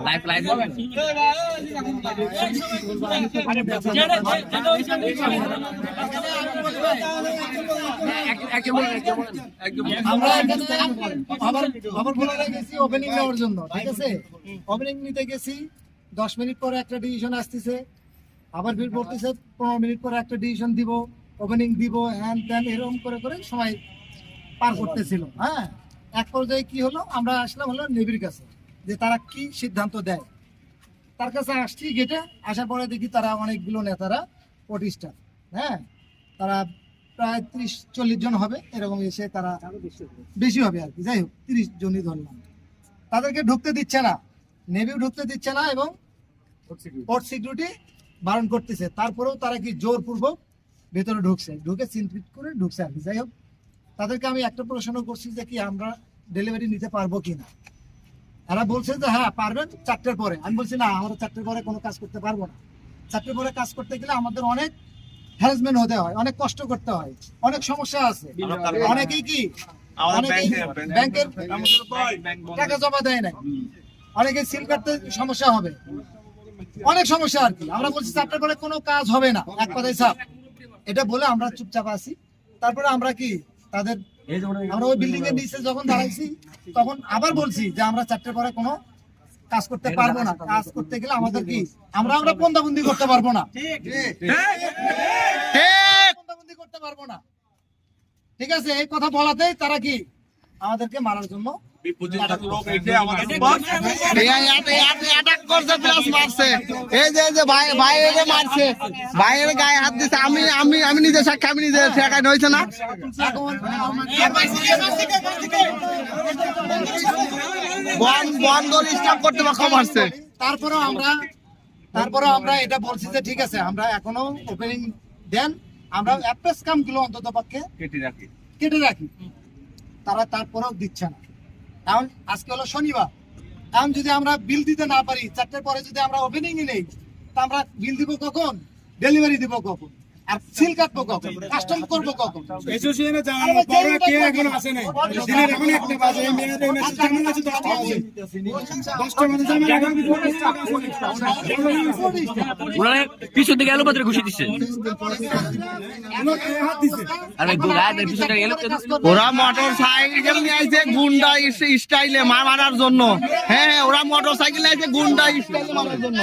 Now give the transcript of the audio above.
Live live বলেন আমরা খবর বলে গেছি ওপেনিং নেওয়ার জন্য, ঠিক আছে? ওপেনিং নিতে গেছি, 10 মিনিট পরে একটা ডিসিশন আসতেছে, আবার ফির বলতেছে 15 মিনিট পরে একটা ডিসিশন দিব, ওপেনিং দিব, হ্যান ত্যান এরকম করে করে সময় পার করতেছিল। হ্যাঁ, এক পর্যায়ে কি হলো, আমরা আসলাম হলো নেভির কাছে, যে তারা কি সিদ্ধান্ত দেয়। তার কাছে আসছি গেটে, আসার পরে দেখি তারা অনেকগুলো নেতারা প্রতিষ্ঠা, হ্যাঁ, তারা প্রায় 30-40 জন হবে এরকম, এসে তারা বেশি হবে আর কি, যাই হোক 30 জনই ধরলাম। তাদেরকে ঢুকতে দিচ্ছে না, নেভিও ঢুকতে দিচ্ছে না এবং পোর্ট সিকিউরিটি বারণ করতেছে। তারপরেও তারা কি জোরপূর্বক ভেতরে ঢুকছে, ঢুকে সিনফিট করে ঢুকছে আর কি। যাই হোক, তাদেরকে আমি একটা প্রশ্ন করছি যে কি আমরা ডেলিভারি নিতে পারবো কিনা। এরা বলছে যে হ্যাঁ পারবেন 4টার পরে। আমি বলছি না, আমরা 4টার পরে কোনো কাজ করতে পারবো না। 4টার পরে কাজ করতে গেলে আমাদের অনেক হ্যারাসমেন্ট হতে হয়, অনেক কষ্ট করতে হয়, অনেক সমস্যা আছে। অনেকেই কি ব্যাংকের টাকা জমা দেয় না, অনেকে সিল কাটতে সমস্যা হবে, অনেক সমস্যা আর কি। আমরা বলছি 4টার পরে কোনো কাজ হবে না, এক কথায় সাপ। এটা বলে আমরা চুপচাপ আছি। তারপরে আমরা কি তাদের, আমরা ওই বিল্ডিং এর নিচে যখন দাঁড়াইছি তখন আবার বলছি যে আমরা 4টার পরে কোনো কাজ করতে পারবো না। কাজ করতে গেলে আমাদের কি আমরা বন্দাবন্দি করতে পারবো না, বন্দাবন্দি করতে পারবো না, ঠিক আছে? এই কথা বলাতেই তারা কি আমাদেরকে মারার জন্য গায়ে হাত দিচ্ছে। আমি নিজে সাক্ষী, আমি নিজে ঠেকাই হয়েছে না। তারপরে আমরা এটা বলছি যে ঠিক আছে, আমরা এখনো ওপেনিং দেন, আমরা অ্যাপ্রেস কামগুলো অন্তত পক্ষে কেটে রাখি। তারা তারপরেও দিচ্ছে না। কারণ আজকে হলো শনিবার, কারণ যদি আমরা বিল দিতে না পারি, 4টার পরে যদি আমরা ওপেনিং নেই, তা আমরা বিল দিব কখন, ডেলিভারি দিব কখন, আর সিল কাটবো কখন, কাস্টম করবো কখন? পিছন থেকে এলো পাত্রে ঘুষি দিচ্ছে। ওরা মোটর সাইকেল নিয়ে আইছে গুন্ডা স্টাইলে মারার জন্য। হ্যাঁ, ওরা মোটর সাইকেল আইছে গুন্ডা স্টাইলে মারার জন্য।